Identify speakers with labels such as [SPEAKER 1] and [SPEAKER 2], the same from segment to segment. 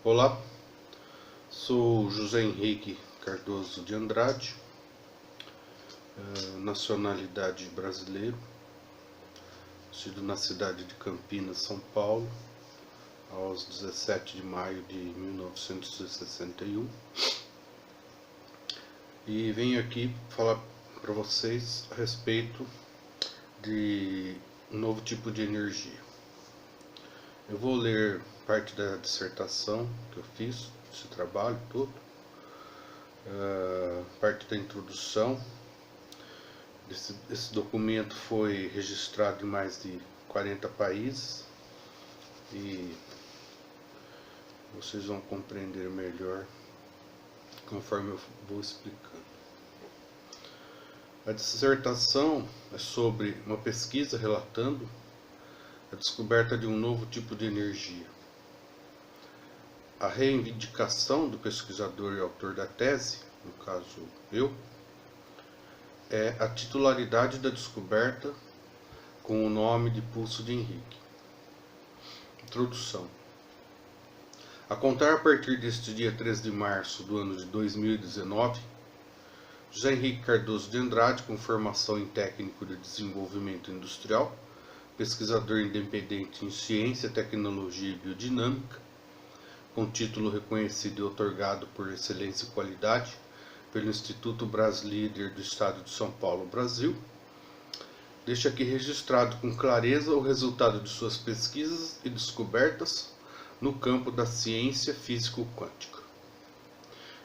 [SPEAKER 1] Olá, sou José Henrique Cardoso de Andrade, nacionalidade brasileiro, nascido na cidade de Campinas, São Paulo, aos 17 de maio de 1961, e venho aqui falar para vocês a respeito de um novo tipo de energia. Eu vou ler parte da dissertação que eu fiz, esse trabalho todo, parte da introdução. Esse documento foi registrado em mais de 40 países e vocês vão compreender melhor conforme eu vou explicando. A dissertação é sobre uma pesquisa relatando a descoberta de um novo tipo de energia. A reivindicação do pesquisador e autor da tese, no caso eu, é a titularidade da descoberta com o nome de Pulso de Henrique. Introdução. A contar a partir deste dia 3 de março do ano de 2019, José Henrique Cardoso de Andrade, com formação em técnico de desenvolvimento industrial, pesquisador independente em ciência, tecnologia e biodinâmica, com título reconhecido e otorgado por excelência e qualidade pelo Instituto Braslíder do Estado de São Paulo, Brasil, deixa aqui registrado com clareza o resultado de suas pesquisas e descobertas no campo da ciência físico-quântica.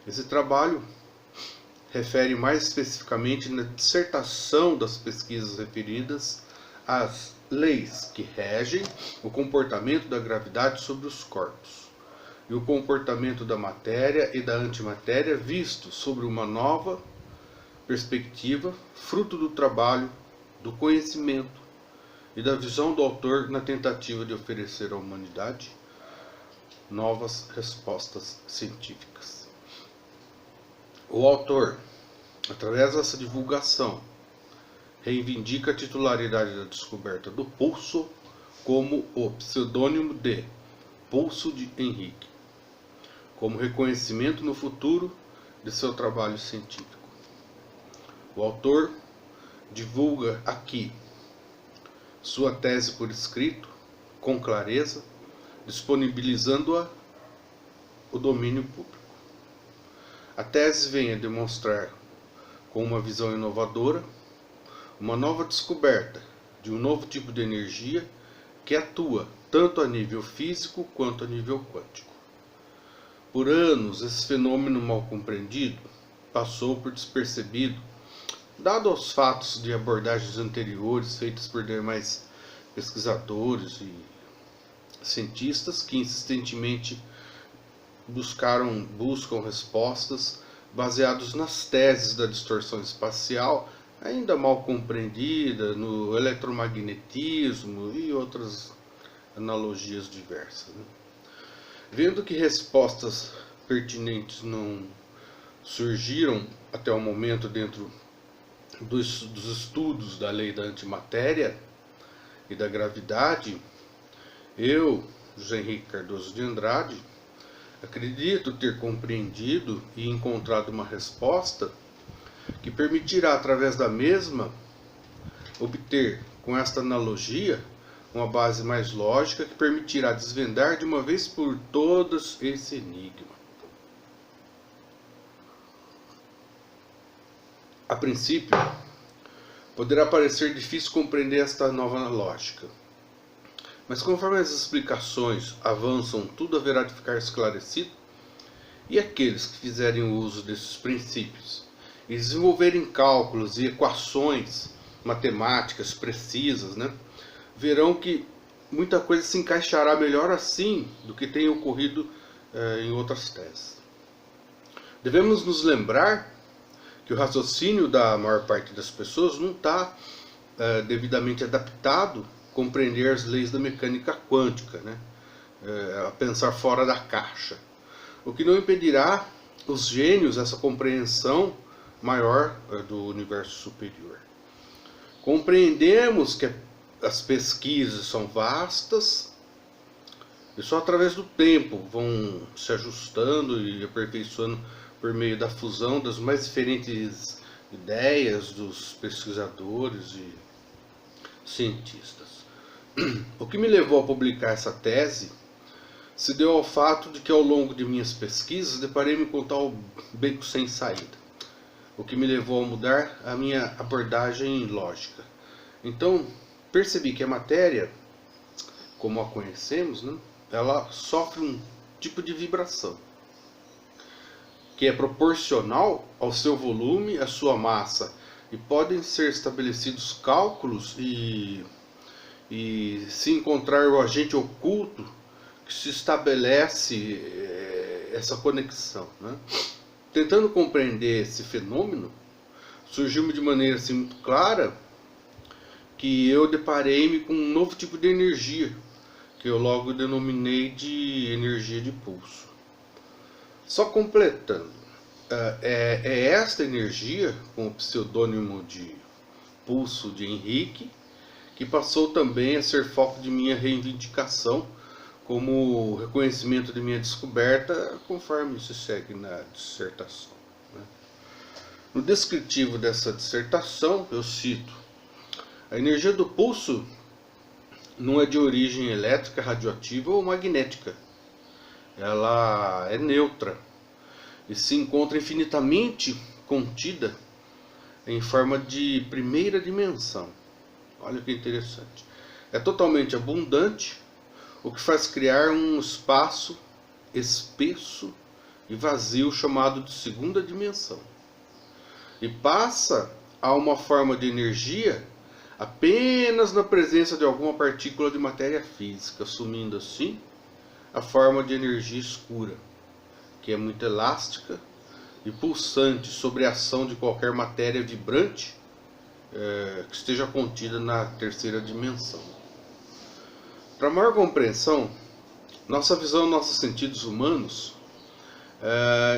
[SPEAKER 1] Esse trabalho refere mais especificamente na dissertação das pesquisas referidas às leis que regem o comportamento da gravidade sobre os corpos e o comportamento da matéria e da antimatéria visto sobre uma nova perspectiva, fruto do trabalho, do conhecimento e da visão do autor na tentativa de oferecer à humanidade novas respostas científicas. O autor, através dessa divulgação, reivindica a titularidade da descoberta do pulso como o pseudônimo de Pulso de Henrique, como reconhecimento no futuro de seu trabalho científico. O autor divulga aqui sua tese por escrito, com clareza, disponibilizando-a ao domínio público. A tese vem a demonstrar, com uma visão inovadora, uma nova descoberta de um novo tipo de energia que atua tanto a nível físico quanto a nível quântico. Por anos, esse fenômeno mal compreendido passou por despercebido, dado aos fatos de abordagens anteriores feitas por demais pesquisadores e cientistas que insistentemente buscam respostas baseados nas teses da distorção espacial, ainda mal compreendida, no eletromagnetismo e outras analogias diversas. Vendo que respostas pertinentes não surgiram até o momento dentro dos estudos da lei da antimatéria e da gravidade, eu, José Henrique Cardoso de Andrade, acredito ter compreendido e encontrado uma resposta que permitirá, através da mesma, obter, com esta analogia, uma base mais lógica que permitirá desvendar de uma vez por todas esse enigma. A princípio, poderá parecer difícil compreender esta nova lógica, mas conforme as explicações avançam, tudo haverá de ficar esclarecido, e aqueles que fizerem uso desses princípios e desenvolverem cálculos e equações matemáticas precisas, verão que muita coisa se encaixará melhor assim do que tem ocorrido em outras teses. Devemos nos lembrar que o raciocínio da maior parte das pessoas não está devidamente adaptado a compreender as leis da mecânica quântica, a pensar fora da caixa, o que não impedirá os gênios essa compreensão maior do universo superior. Compreendemos que as pesquisas são vastas, E só através do tempo vão se ajustando e aperfeiçoando por meio da fusão das mais diferentes ideias dos pesquisadores e cientistas. O que me levou a publicar essa tese se deu ao fato de que ao longo de minhas pesquisas deparei-me com tal beco sem saída, o que me levou a mudar a minha abordagem lógica. Então, percebi que a matéria, como a conhecemos, né, ela sofre um tipo de vibração, que é proporcional ao seu volume, à sua massa, e podem ser estabelecidos cálculos e se encontrar o agente oculto que se estabelece essa conexão, né? Tentando compreender esse fenômeno, surgiu-me de maneira assim muito clara que eu deparei-me com um novo tipo de energia, que eu logo denominei de energia de pulso. Só completando, é esta energia, com o pseudônimo de Pulso de Henrique, que passou também a ser foco de minha reivindicação como reconhecimento de minha descoberta, conforme se segue na dissertação, né? No descritivo dessa dissertação, eu cito: a energia do pulso não é de origem elétrica, radioativa ou magnética. Ela é neutra e se encontra infinitamente contida em forma de primeira dimensão. Olha que interessante. É totalmente abundante, o que faz criar um espaço espesso e vazio chamado de segunda dimensão. E passa a uma forma de energia apenas na presença de alguma partícula de matéria física, assumindo assim a forma de energia escura, que é muito elástica e pulsante sobre a ação de qualquer matéria vibrante que esteja contida na terceira dimensão. Para maior compreensão, nossa visão, nossos sentidos humanos,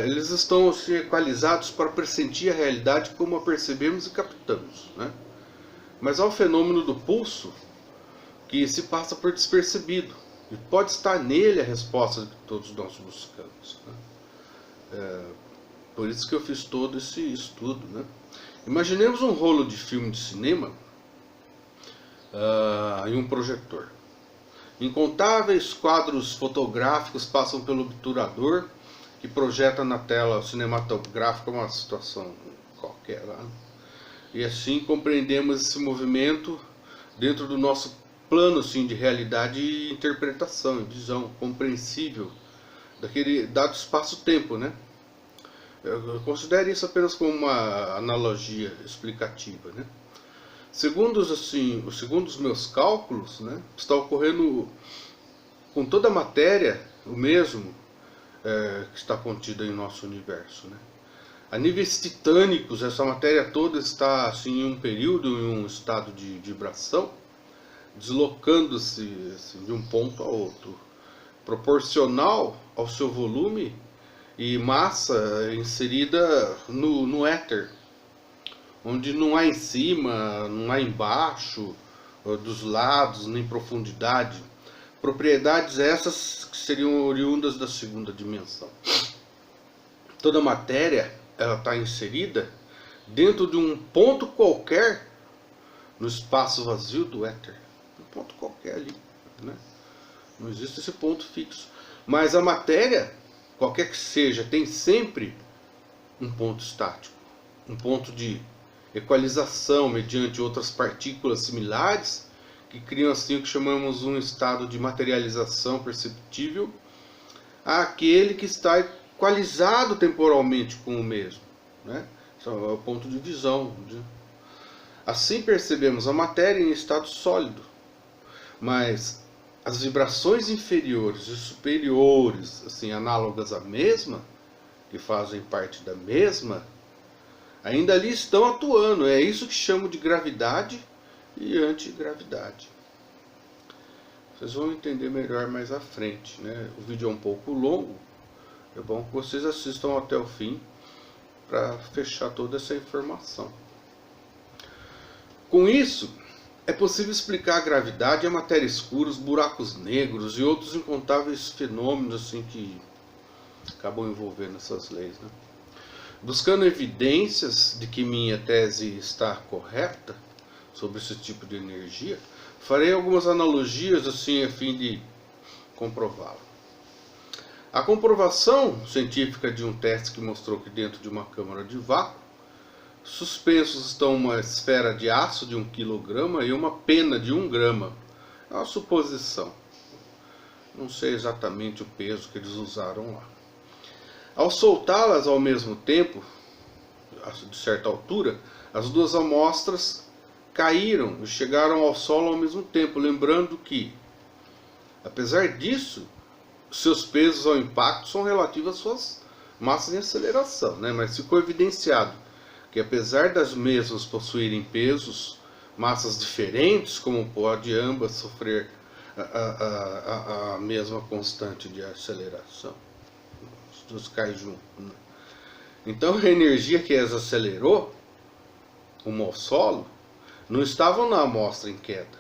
[SPEAKER 1] eles estão assim, equalizados para pressentir a realidade como a percebemos e captamos, né? Mas há o fenômeno do pulso que se passa por despercebido, e pode estar nele a resposta que todos nós buscamos, né? Por isso que eu fiz todo esse estudo, né? Imaginemos um rolo de filme de cinema e um projetor. Incontáveis quadros fotográficos passam pelo obturador, que projeta na tela cinematográfica uma situação qualquer lá, né? E assim compreendemos esse movimento dentro do nosso plano assim, de realidade e interpretação, e visão compreensível daquele dado espaço-tempo, né? Eu considero isso apenas como uma analogia explicativa, né? Segundo os meus cálculos, né, está ocorrendo com toda a matéria o mesmo que está contida em nosso universo, né? A níveis titânicos, essa matéria toda está assim, em um período, em um estado de vibração, deslocando-se assim, de um ponto a outro, proporcional ao seu volume e massa inserida no éter, onde não há em cima, não há embaixo, dos lados, nem profundidade. Propriedades essas que seriam oriundas da segunda dimensão. Toda matéria ela está inserida dentro de um ponto qualquer no espaço vazio do éter. Um ponto qualquer ali, né? Não existe esse ponto fixo. Mas a matéria, qualquer que seja, tem sempre um ponto estático, um ponto de equalização mediante outras partículas similares que criam assim o que chamamos um estado de materialização perceptível àquele que está equalizado temporalmente com o mesmo, né? Esse é o ponto de visão, né? Assim percebemos a matéria em estado sólido, mas as vibrações inferiores e superiores, assim, análogas à mesma, que fazem parte da mesma, ainda ali estão atuando. É isso que chamo de gravidade e antigravidade. Vocês vão entender melhor mais à frente, né? O vídeo é um pouco longo, é bom que vocês assistam até o fim para fechar toda essa informação. Com isso, É possível explicar a gravidade, a matéria escura, os buracos negros e outros incontáveis fenômenos assim que acabam envolvendo essas leis, né? Buscando evidências de que minha tese está correta sobre esse tipo de energia, farei algumas analogias assim a fim de comprová-la. A comprovação científica de um teste que mostrou que dentro de uma câmara de vácuo suspensos estão uma esfera de aço de 1 kg e uma pena de 1 grama. É uma suposição. Não sei exatamente o peso que eles usaram lá. Ao soltá-las ao mesmo tempo, de certa altura, as duas amostras caíram e chegaram ao solo ao mesmo tempo, lembrando que, apesar disso, seus pesos ao impacto são relativos às suas massas em aceleração, né? Mas ficou evidenciado que, apesar das mesmas possuírem pesos, massas diferentes, como pode ambas sofrer a mesma constante de aceleração. As duas caem juntas, né? Então a energia que as acelerou rumo ao solo não estava na amostra em queda,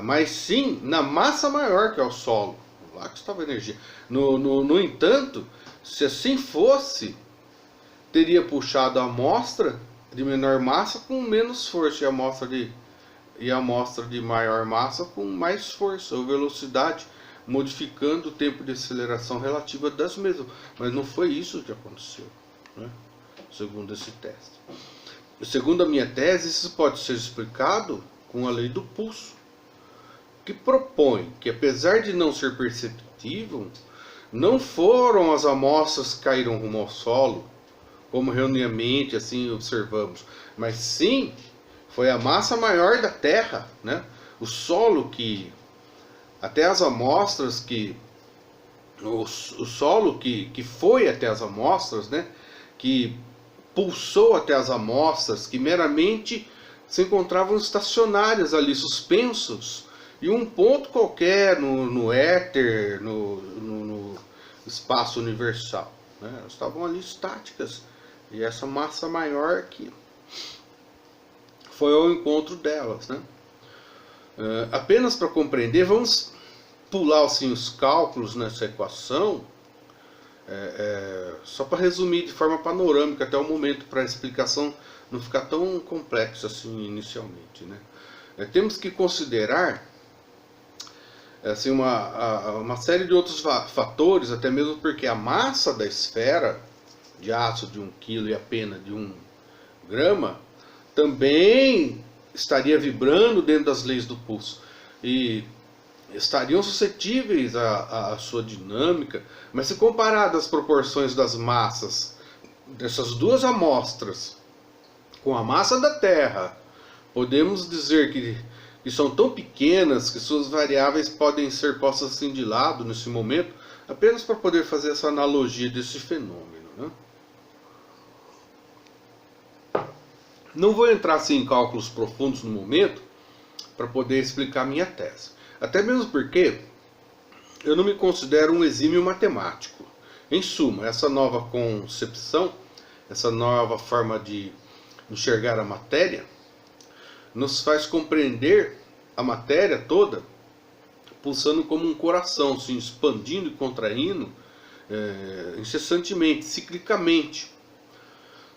[SPEAKER 1] mas sim na massa maior que é o solo. Lá que estava a energia. No entanto, se assim fosse, teria puxado a amostra de menor massa com menos força e a amostra de maior massa com mais força ou velocidade, modificando o tempo de aceleração relativa das mesmas. Mas não foi isso que aconteceu, né? Segundo esse teste. Segundo a minha tese, isso pode ser explicado com a lei do pulso, que propõe que, apesar de não ser perceptível, não foram as amostras que caíram rumo ao solo, como erroneamente assim observamos, mas sim foi a massa maior da Terra, né? O solo que, até as amostras que, o solo que foi até as amostras, né? Que pulsou até as amostras, que meramente se encontravam estacionárias ali, suspensos, e um ponto qualquer no éter, no espaço universal, né? Elas estavam ali estáticas. E essa massa maior que foi ao encontro delas, né? Apenas para compreender, vamos pular assim, os cálculos nessa equação, só para resumir de forma panorâmica até o momento, para a explicação não ficar tão complexa assim inicialmente, né? Temos que considerar assim, uma série de outros fatores, até mesmo porque a massa da esfera de aço de 1 kg e a pena de 1 grama também estaria vibrando dentro das leis do pulso e estariam suscetíveis à sua dinâmica, mas se comparado as proporções das massas dessas duas amostras com a massa da Terra, podemos dizer que são tão pequenas que suas variáveis podem ser postas assim de lado nesse momento, apenas para poder fazer essa analogia desse fenômeno, né? Não vou entrar assim, em cálculos profundos no momento para poder explicar minha tese. Até mesmo porque eu não me considero um exímio matemático. Em suma, essa nova concepção, essa nova forma de enxergar a matéria, nos faz compreender a matéria toda pulsando como um coração, assim, expandindo e contraindo incessantemente, ciclicamente,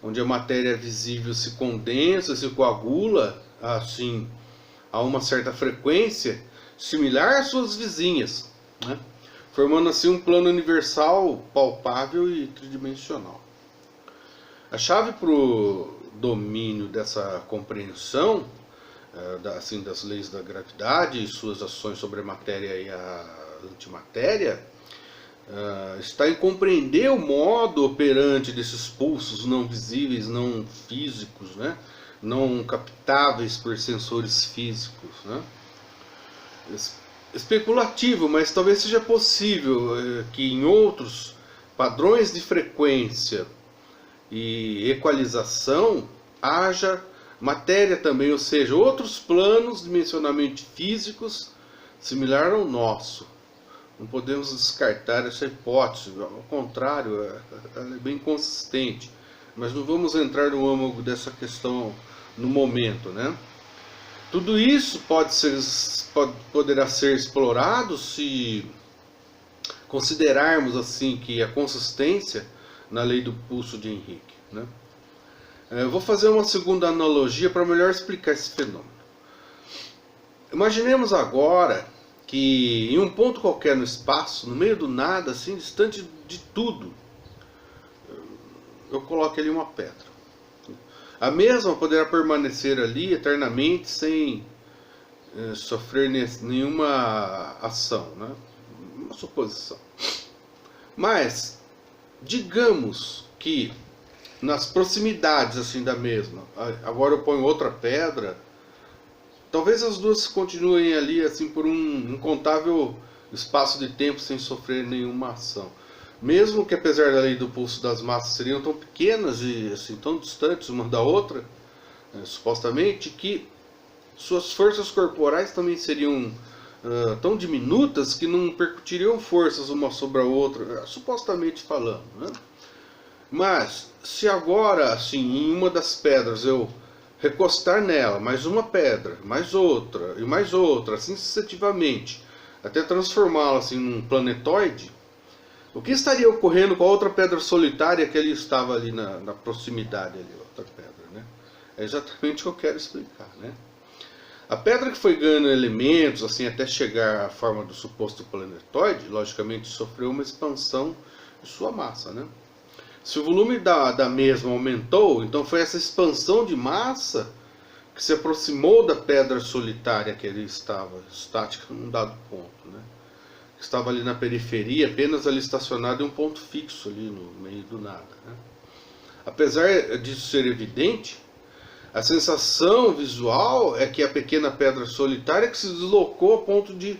[SPEAKER 1] onde a matéria visível se condensa, se coagula assim a uma certa frequência similar às suas vizinhas, né? Formando assim um plano universal palpável e tridimensional. A chave para o domínio dessa compreensão assim, das leis da gravidade e suas ações sobre a matéria e a antimatéria está em compreender o modo operante desses pulsos não visíveis, não físicos, né? Não captáveis por sensores físicos, né? Especulativo, mas talvez seja possível que em outros padrões de frequência e equalização haja matéria também, ou seja, outros planos dimensionalmente físicos similar ao nosso. Não podemos descartar essa hipótese, ao contrário, ela é bem consistente. Mas não vamos entrar no âmago dessa questão no momento, né? Tudo isso poderá ser explorado se considerarmos assim que a consistência na lei do pulso de Henrique, né? Eu vou fazer uma segunda analogia para melhor explicar esse fenômeno. Imaginemos agora que em um ponto qualquer no espaço, no meio do nada, assim, distante de tudo, eu coloque ali uma pedra. A mesma poderá permanecer ali eternamente sem sofrer nenhuma ação, né? Uma suposição. Mas digamos que nas proximidades assim da mesma, agora eu ponho outra pedra, talvez as duas continuem ali assim por um incontável espaço de tempo sem sofrer nenhuma ação. Mesmo que apesar da lei do pulso das massas seriam tão pequenas e assim tão distantes uma da outra, supostamente, que suas forças corporais também seriam tão diminutas que não percutiriam forças uma sobre a outra, supostamente falando, né? Mas se agora, assim, em uma das pedras eu recostar nela mais uma pedra, mais outra e mais outra, assim sucessivamente, até transformá-la assim num planetoide, o que estaria ocorrendo com a outra pedra solitária que ele estava ali na proximidade ali, outra pedra, né? É exatamente o que eu quero explicar, né? A pedra que foi ganhando elementos assim até chegar à forma do suposto planetoide, logicamente sofreu uma expansão de sua massa, né? Se o volume da mesma aumentou, então foi essa expansão de massa que se aproximou da pedra solitária que ele estava, estática num dado ponto, né? Estava ali na periferia, apenas ali estacionado em um ponto fixo ali no meio do nada, né? Apesar disso ser evidente, a sensação visual é que a pequena pedra solitária que se deslocou a ponto de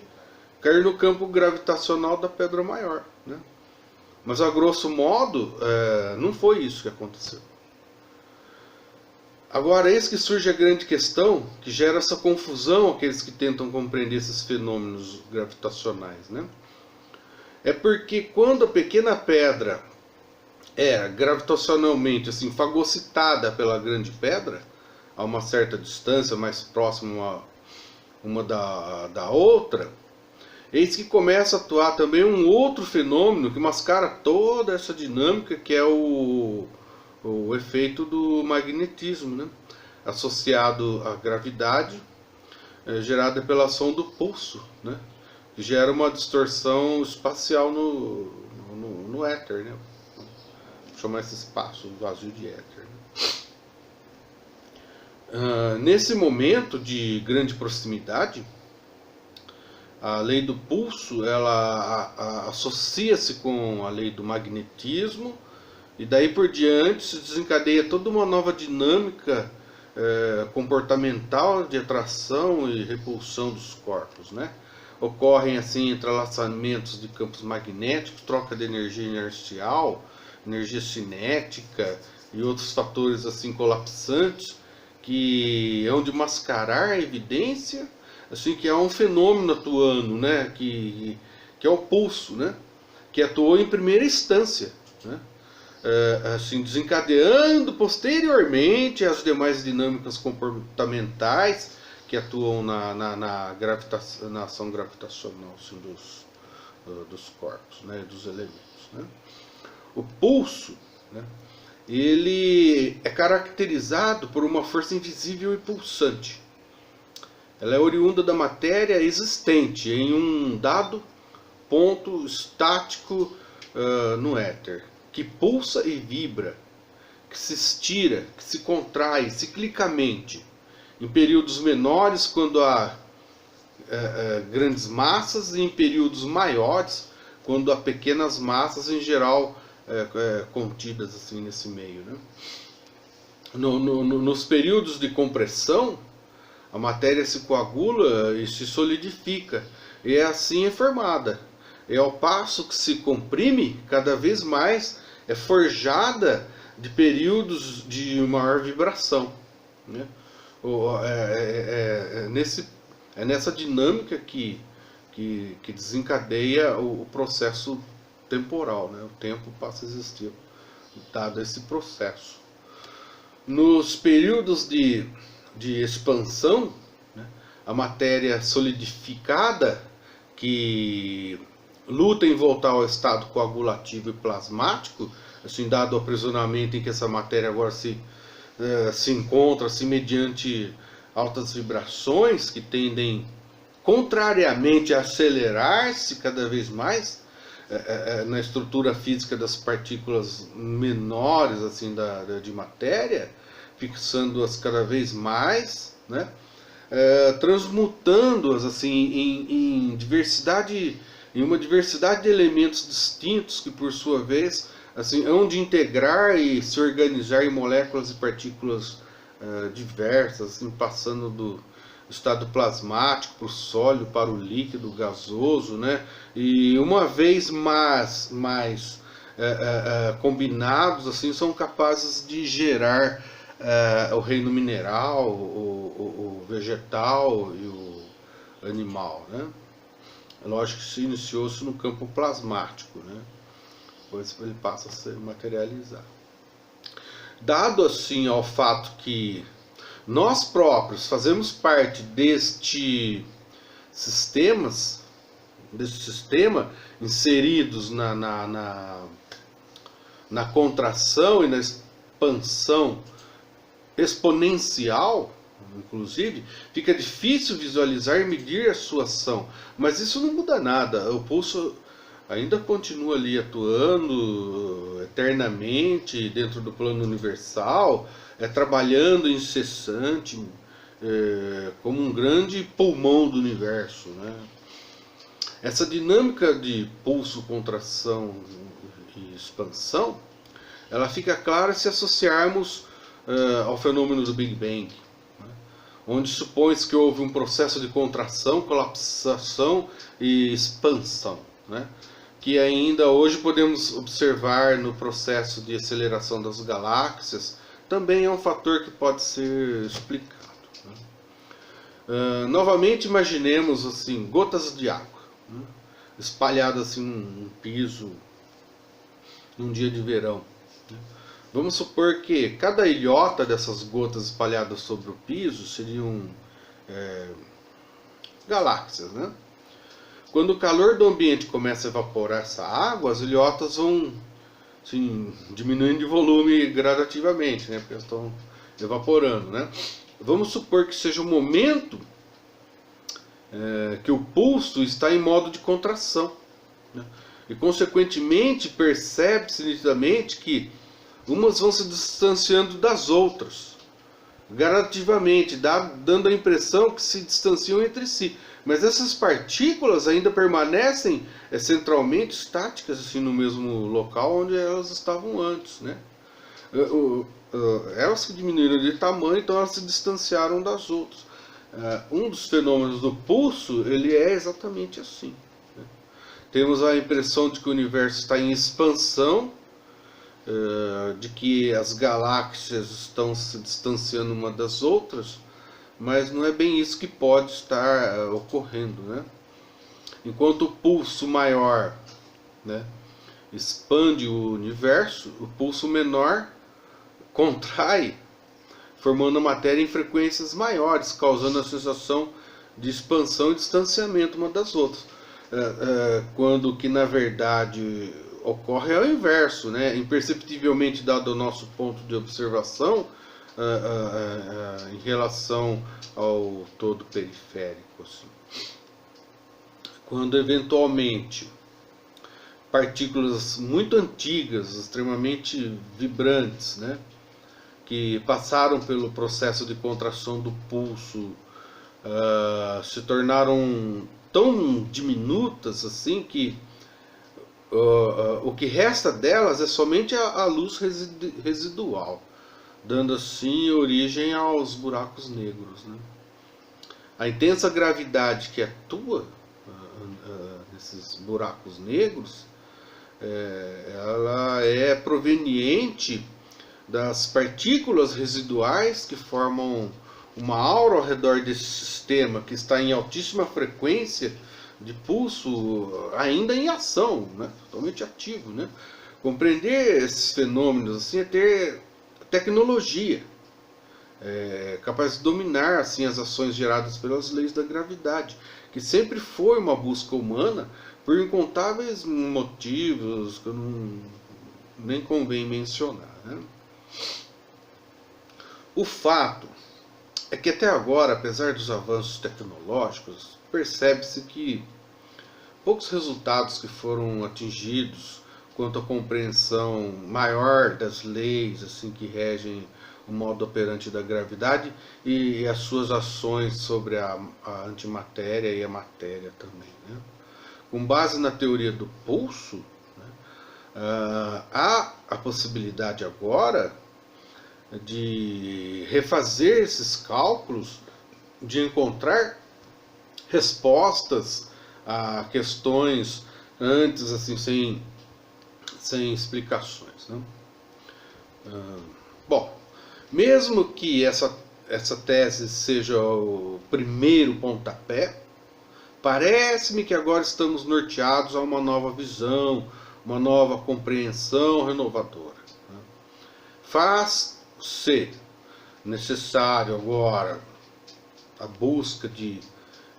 [SPEAKER 1] cair no campo gravitacional da pedra maior, né? Mas a grosso modo, não foi isso que aconteceu. Agora, eis que surge a grande questão que gera essa confusão aqueles que tentam compreender esses fenômenos gravitacionais, né? É porque quando a pequena pedra é gravitacionalmente assim, fagocitada pela grande pedra, a uma certa distância, mais próxima uma da outra, eis que começa a atuar também um outro fenômeno que mascara toda essa dinâmica, que é o efeito do magnetismo, né? Associado à gravidade, gerada pela ação do pulso, né? Que gera uma distorção espacial no éter, né? Vou chamar esse espaço vazio de éter, né? Nesse momento de grande proximidade, a lei do pulso, ela associa-se com a lei do magnetismo, e daí por diante se desencadeia toda uma nova dinâmica comportamental de atração e repulsão dos corpos, né? Ocorrem assim entrelaçamentos de campos magnéticos, troca de energia inercial, energia cinética e outros fatores assim colapsantes que hão de mascarar a evidência assim que há um fenômeno atuando, né, que é o pulso, né, que atuou em primeira instância, né, assim desencadeando posteriormente as demais dinâmicas comportamentais que atuam na ação gravitacional assim, dos corpos, né, dos elementos, né. O pulso, né, ele é caracterizado por uma força invisível e pulsante. Ela é oriunda da matéria existente em um dado ponto estático no éter, que pulsa e vibra, que se estira, que se contrai ciclicamente, em períodos menores quando há grandes massas e em períodos maiores quando há pequenas massas, em geral contidas assim nesse meio, né? Nos períodos de compressão, a matéria se coagula e se solidifica, e assim é formada. E ao passo que se comprime, cada vez mais é forjada de períodos de maior vibração, né? É nessa dinâmica que desencadeia o processo temporal, né? O tempo passa a existir dado esse processo. Nos períodos de expansão, né, a matéria solidificada que luta em voltar ao estado coagulativo e plasmático, assim, dado o aprisionamento em que essa matéria agora se encontra, assim, mediante altas vibrações que tendem contrariamente a acelerar-se cada vez mais na estrutura física das partículas menores, assim, de matéria, fixando-as cada vez mais, né? Transmutando-as assim em diversidade, em uma diversidade de elementos distintos que por sua vez assim hão de integrar e se organizar em moléculas e partículas diversas, assim, passando do estado plasmático para o sólido, para o líquido gasoso, né? E uma vez mais combinados, assim, são capazes de gerar o reino mineral, o vegetal e o animal, né? É lógico que se iniciou-se no campo plasmático, né? Depois ele passa a se materializar. Dado assim ao fato que nós próprios fazemos parte deste sistema inseridos na contração e na expansão exponencial, inclusive, fica difícil visualizar e medir a sua ação. Mas isso não muda nada. O pulso ainda continua ali atuando eternamente dentro do plano universal, trabalhando incessante, como um grande pulmão do universo, né? Essa dinâmica de pulso, contração e expansão, ela fica clara se associarmos ao fenômeno do Big Bang, né? Onde supõe-se que houve um processo de contração, colapsação e expansão, né? Que ainda hoje podemos observar no processo de aceleração das galáxias. Também é um fator que pode ser explicado, né? Novamente imaginemos assim gotas de água, né, espalhadas assim num piso num dia de verão. Vamos supor que cada ilhota dessas gotas espalhadas sobre o piso seriam galáxias, né? Quando o calor do ambiente começa a evaporar essa água, as ilhotas vão assim, diminuindo de volume gradativamente, né? Porque elas estão evaporando, né? Vamos supor que seja o momento que o pulso está em modo de contração, né? E consequentemente percebe-se nitidamente que umas vão se distanciando das outras, gradativamente, dando a impressão que se distanciam entre si. Mas essas partículas ainda permanecem centralmente estáticas, assim, no mesmo local onde elas estavam antes, né? Elas que diminuíram de tamanho, então elas se distanciaram das outras. Um dos fenômenos do pulso, ele é exatamente assim, né? Temos a impressão de que o universo está em expansão, de que as galáxias estão se distanciando uma das outras, mas não é bem isso que pode estar ocorrendo, né? Enquanto o pulso maior, né, expande o universo, o pulso menor contrai, formando a matéria em frequências maiores, causando a sensação de expansão e distanciamento uma das outras. Quando que na verdade ocorre ao inverso, né? Imperceptivelmente dado o nosso ponto de observação em relação ao todo periférico, assim. Quando eventualmente partículas muito antigas, extremamente vibrantes, né, que passaram pelo processo de contração do pulso, se tornaram tão diminutas assim que o que resta delas é somente a luz residual, dando assim origem aos buracos negros, né? A intensa gravidade que atua nesses buracos negros, ela é proveniente das partículas residuais que formam uma aura ao redor desse sistema que está em altíssima frequência de pulso, ainda em ação, né? Totalmente ativo, né? Compreender esses fenômenos assim é ter tecnologia, capaz de dominar assim as ações geradas pelas leis da gravidade, que sempre foi uma busca humana por incontáveis motivos que nem convém mencionar, né? O fato é que até agora, apesar dos avanços tecnológicos, percebe-se que poucos resultados que foram atingidos quanto à compreensão maior das leis assim que regem o modo operante da gravidade e as suas ações sobre a antimatéria e a matéria também, né? Com base na teoria do pulso, né, há a possibilidade agora de refazer esses cálculos, de encontrar respostas a questões antes assim sem explicações, né? Bom, mesmo que essa tese seja o primeiro pontapé, parece-me que agora estamos norteados a uma nova visão, uma nova compreensão renovadora, né? Faz-se necessário agora a busca de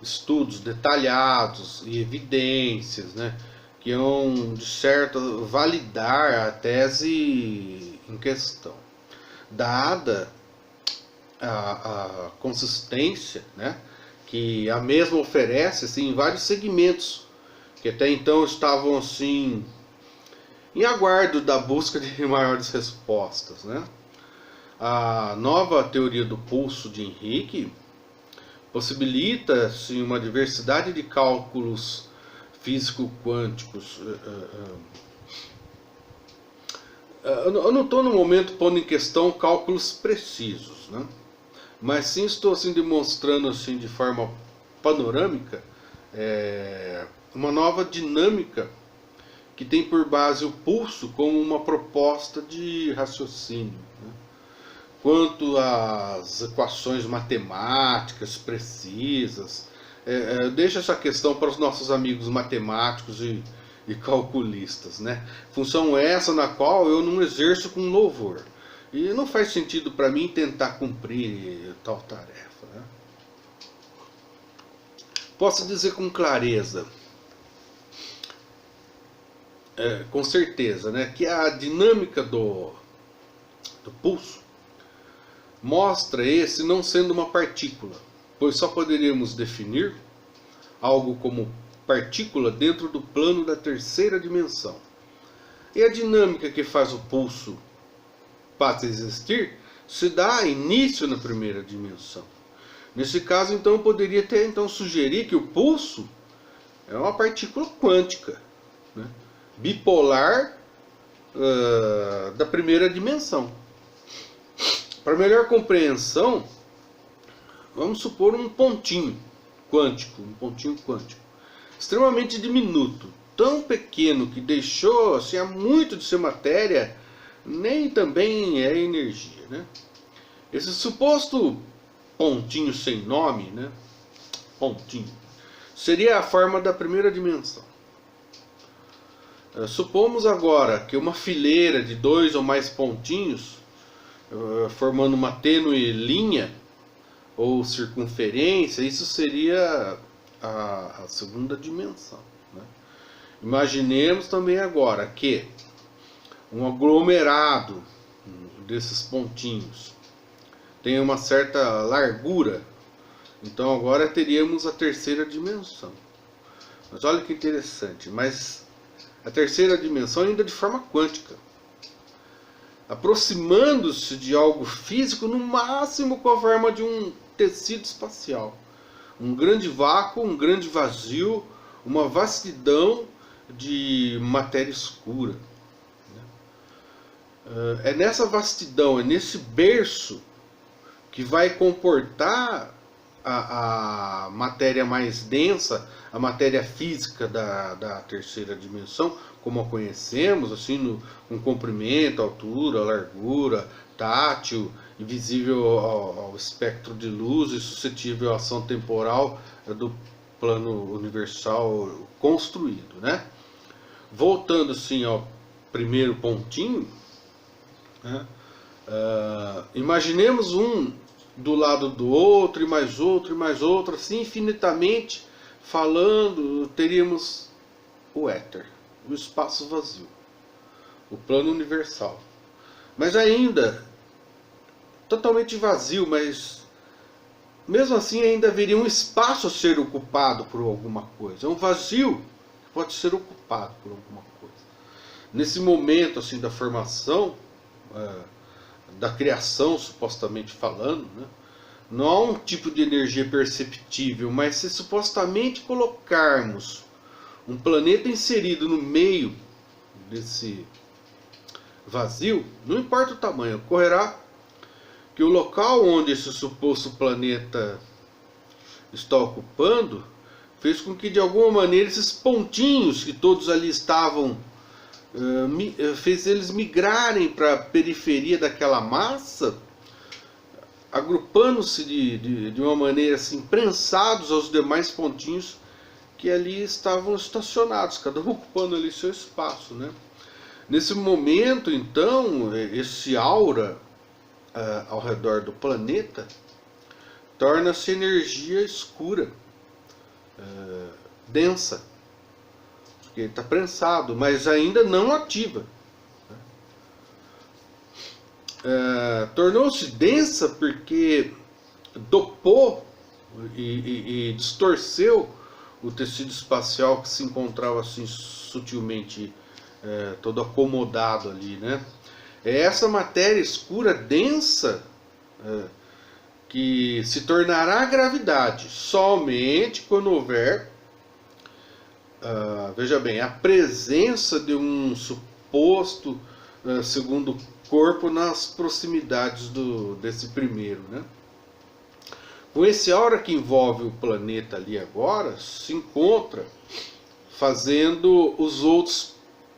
[SPEAKER 1] estudos detalhados e evidências, né, que vão, de certo, validar a tese em questão, dada a consistência, né, que a mesma oferece assim, em vários segmentos que até então estavam assim em aguardo da busca de maiores respostas, né? A nova teoria do pulso de Henrique possibilita assim, uma diversidade de cálculos físico-quânticos. Eu não estou no momento pondo em questão cálculos precisos, né? Mas sim estou assim, demonstrando assim, de forma panorâmica uma nova dinâmica que tem por base o pulso como uma proposta de raciocínio, né? Quanto às equações matemáticas precisas, deixa essa questão para os nossos amigos matemáticos e calculistas, né? Função essa na qual eu não exerço com louvor. E não faz sentido para mim tentar cumprir tal tarefa, né? Posso dizer com clareza, com certeza, né, que a dinâmica do pulso mostra esse não sendo uma partícula, pois só poderíamos definir algo como partícula dentro do plano da terceira dimensão. E a dinâmica que faz o pulso passar a existir se dá início na primeira dimensão. Nesse caso, então, eu poderia até sugerir que o pulso é uma partícula quântica, né, bipolar da primeira dimensão. Para melhor compreensão, vamos supor um pontinho quântico, extremamente diminuto, tão pequeno que deixou assim, há muito de ser matéria, nem também é energia, né? Esse suposto pontinho sem nome, né? Pontinho, seria a forma da primeira dimensão. Supomos agora que uma fileira de 2 ou mais pontinhos, formando uma tênue linha ou circunferência, isso seria a segunda dimensão, né? Imaginemos também agora que um aglomerado desses pontinhos tem uma certa largura, então agora teríamos a terceira dimensão. Mas olha que interessante, mas a terceira dimensão ainda de forma quântica, aproximando-se de algo físico no máximo com a forma de um tecido espacial, um grande vácuo, um grande vazio, uma vastidão de matéria escura. É nessa vastidão, é nesse berço que vai comportar a matéria mais densa, a matéria física da terceira dimensão, como a conhecemos, assim, com comprimento, altura, largura, tátil, invisível ao espectro de luz e suscetível à ação temporal do plano universal construído, né? Voltando assim ao primeiro pontinho, né? Imaginemos um do lado do outro, e mais outro, e mais outro, assim infinitamente falando, teríamos o éter, o espaço vazio, o plano universal. Mas ainda totalmente vazio, mas mesmo assim ainda haveria um espaço a ser ocupado por alguma coisa. É um vazio que pode ser ocupado por alguma coisa. Nesse momento assim da formação, da criação, supostamente falando, né, não há um tipo de energia perceptível, mas se supostamente colocarmos um planeta inserido no meio desse vazio, não importa o tamanho, ocorrerá que o local onde esse suposto planeta está ocupando fez com que de alguma maneira esses pontinhos que todos ali estavam, fez eles migrarem para a periferia daquela massa, agrupando-se de uma maneira assim, prensados aos demais pontinhos que ali estavam estacionados, cada um ocupando ali seu espaço, né? Nesse momento, então, esse aura ao redor do planeta torna-se energia escura, densa, porque ele está prensado, mas ainda não ativa. Tornou-se densa porque dopou e distorceu o tecido espacial que se encontrava assim sutilmente todo acomodado ali, né? É essa matéria escura densa que se tornará gravidade somente quando houver, veja bem, a presença de um suposto segundo corpo nas proximidades desse primeiro, né? Com esse aura que envolve o planeta ali agora, se encontra fazendo os outros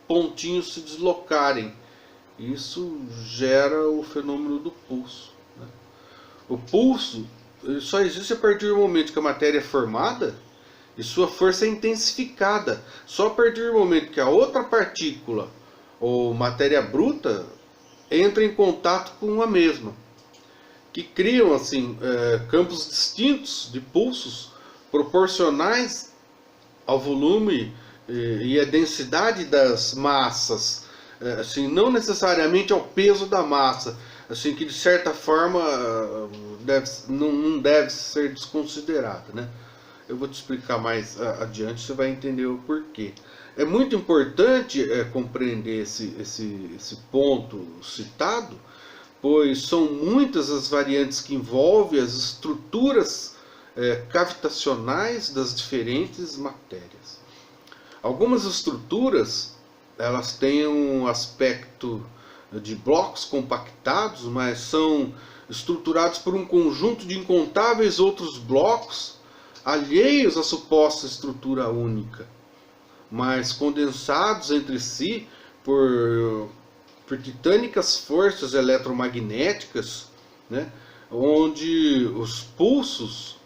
[SPEAKER 1] pontinhos se deslocarem. Isso gera o fenômeno do pulso, né? O pulso só existe a partir do momento que a matéria é formada e sua força é intensificada. Só a partir do momento que a outra partícula ou matéria bruta entra em contato com a mesma, que criam assim campos distintos de pulsos proporcionais ao volume e à densidade das massas, assim, não necessariamente ao peso da massa, assim, que de certa forma não deve ser desconsiderada, né? Eu vou te explicar mais adiante, você vai entender o porquê. É muito importante compreender esse ponto citado, pois são muitas as variantes que envolvem as estruturas cavitacionais das diferentes matérias. Algumas estruturas elas têm um aspecto de blocos compactados, mas são estruturados por um conjunto de incontáveis outros blocos alheios à suposta estrutura única, mas condensados entre si por titânicas forças eletromagnéticas, né, onde os pulsos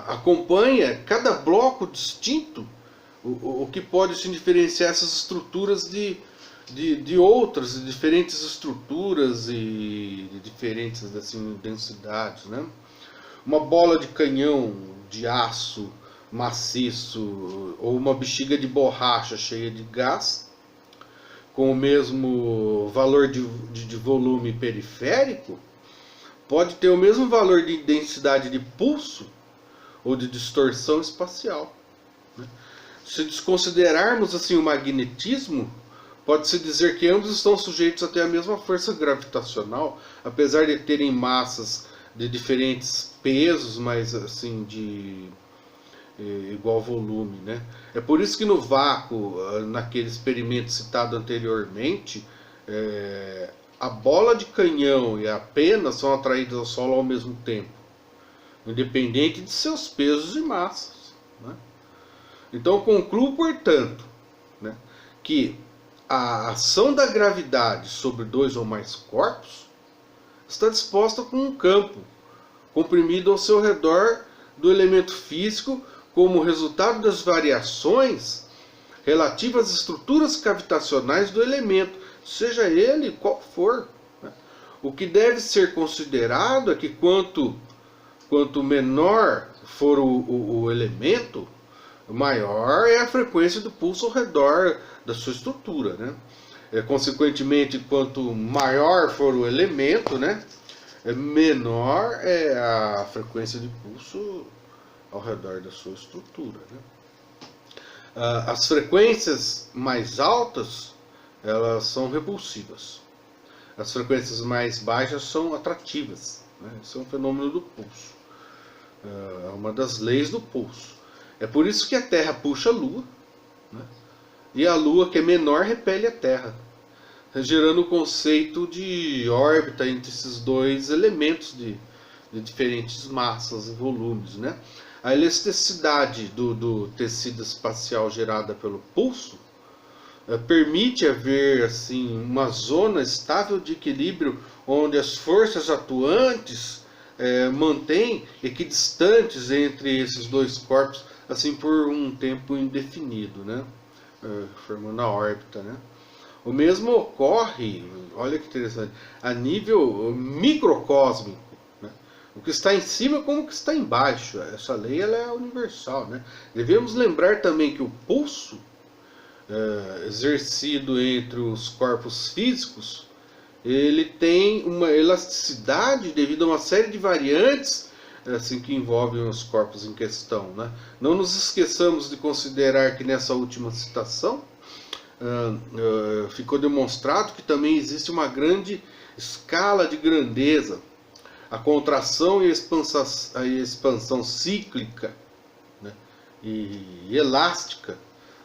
[SPEAKER 1] acompanham cada bloco distinto, o que pode se diferenciar essas estruturas de outras, de diferentes estruturas e de diferentes assim, densidades, né? Uma bola de canhão de aço maciço ou uma bexiga de borracha cheia de gás com o mesmo valor de volume periférico pode ter o mesmo valor de densidade de pulso ou de distorção espacial, né? Se desconsiderarmos assim o magnetismo, pode-se dizer que ambos estão sujeitos a ter a mesma força gravitacional, apesar de terem massas de diferentes pesos, mas assim de igual volume, né? É por isso que no vácuo, naquele experimento citado anteriormente, a bola de canhão e a pena são atraídas ao solo ao mesmo tempo, independente de seus pesos e massas, né? Então concluo, portanto, né, que a ação da gravidade sobre dois ou mais corpos está disposta com um campo comprimido ao seu redor do elemento físico como resultado das variações relativas às estruturas cavitacionais do elemento, seja ele qual for, né? O que deve ser considerado é que quanto menor for o elemento, maior é a frequência do pulso ao redor da sua estrutura, né? Consequentemente, quanto maior for o elemento, né, menor é a frequência de pulso ao redor da sua estrutura, né? As frequências mais altas, elas são repulsivas. As frequências mais baixas são atrativas, né? Isso é um fenômeno do pulso. É uma das leis do pulso. É por isso que a Terra puxa a Lua, né? E a Lua, que é menor, repele a Terra, gerando o conceito de órbita entre esses dois elementos de diferentes massas e volumes, né? A elasticidade do tecido espacial gerada pelo pulso permite haver assim, uma zona estável de equilíbrio onde as forças atuantes mantêm equidistantes entre esses dois corpos assim por um tempo indefinido, né? Formando a órbita, né? O mesmo ocorre, olha que interessante, a nível microcósmico, né? O que está em cima como o que está embaixo. Essa lei ela é universal, né? Devemos lembrar também que o pulso exercido entre os corpos físicos, ele tem uma elasticidade devido a uma série de variantes assim, que envolvem os corpos em questão, né? Não nos esqueçamos de considerar que nessa última citação ficou demonstrado que também existe uma grande escala de grandeza, a contração e a expansão cíclica, né, e elástica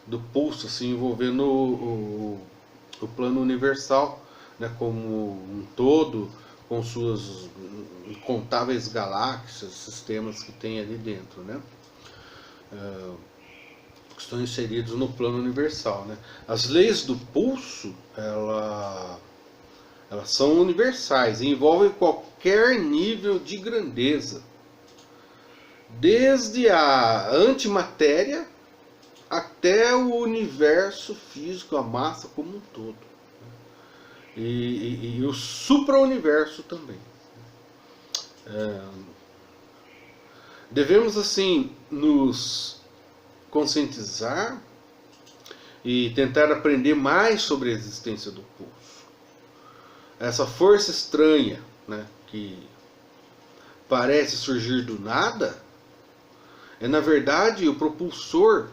[SPEAKER 1] do pulso, assim, envolvendo o plano universal, né, como um todo, com suas incontáveis galáxias, sistemas que tem ali dentro, né? Que estão inseridos no plano universal, né? As leis do pulso, elas são universais e envolvem qualquer nível de grandeza, desde a antimatéria até o universo físico, a massa como um todo, e o supra-universo também. Devemos assim nos conscientizar e tentar aprender mais sobre a existência do pulso. Essa força estranha, né, que parece surgir do nada, é na verdade o propulsor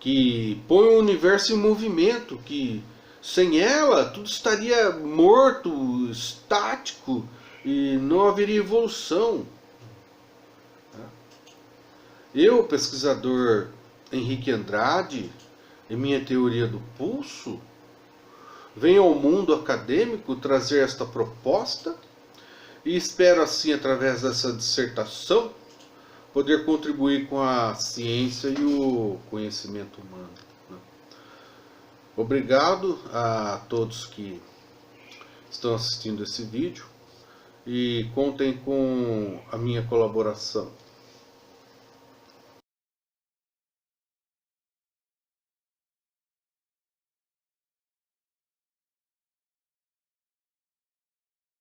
[SPEAKER 1] que põe o universo em movimento, que sem ela tudo estaria morto, estático e não haveria evolução. Eu, pesquisador Henrique Andrade, em minha teoria do pulso, venho ao mundo acadêmico trazer esta proposta e espero assim, através dessa dissertação, poder contribuir com a ciência e o conhecimento humano, né? Obrigado a todos que estão assistindo esse vídeo e contem com a minha colaboração.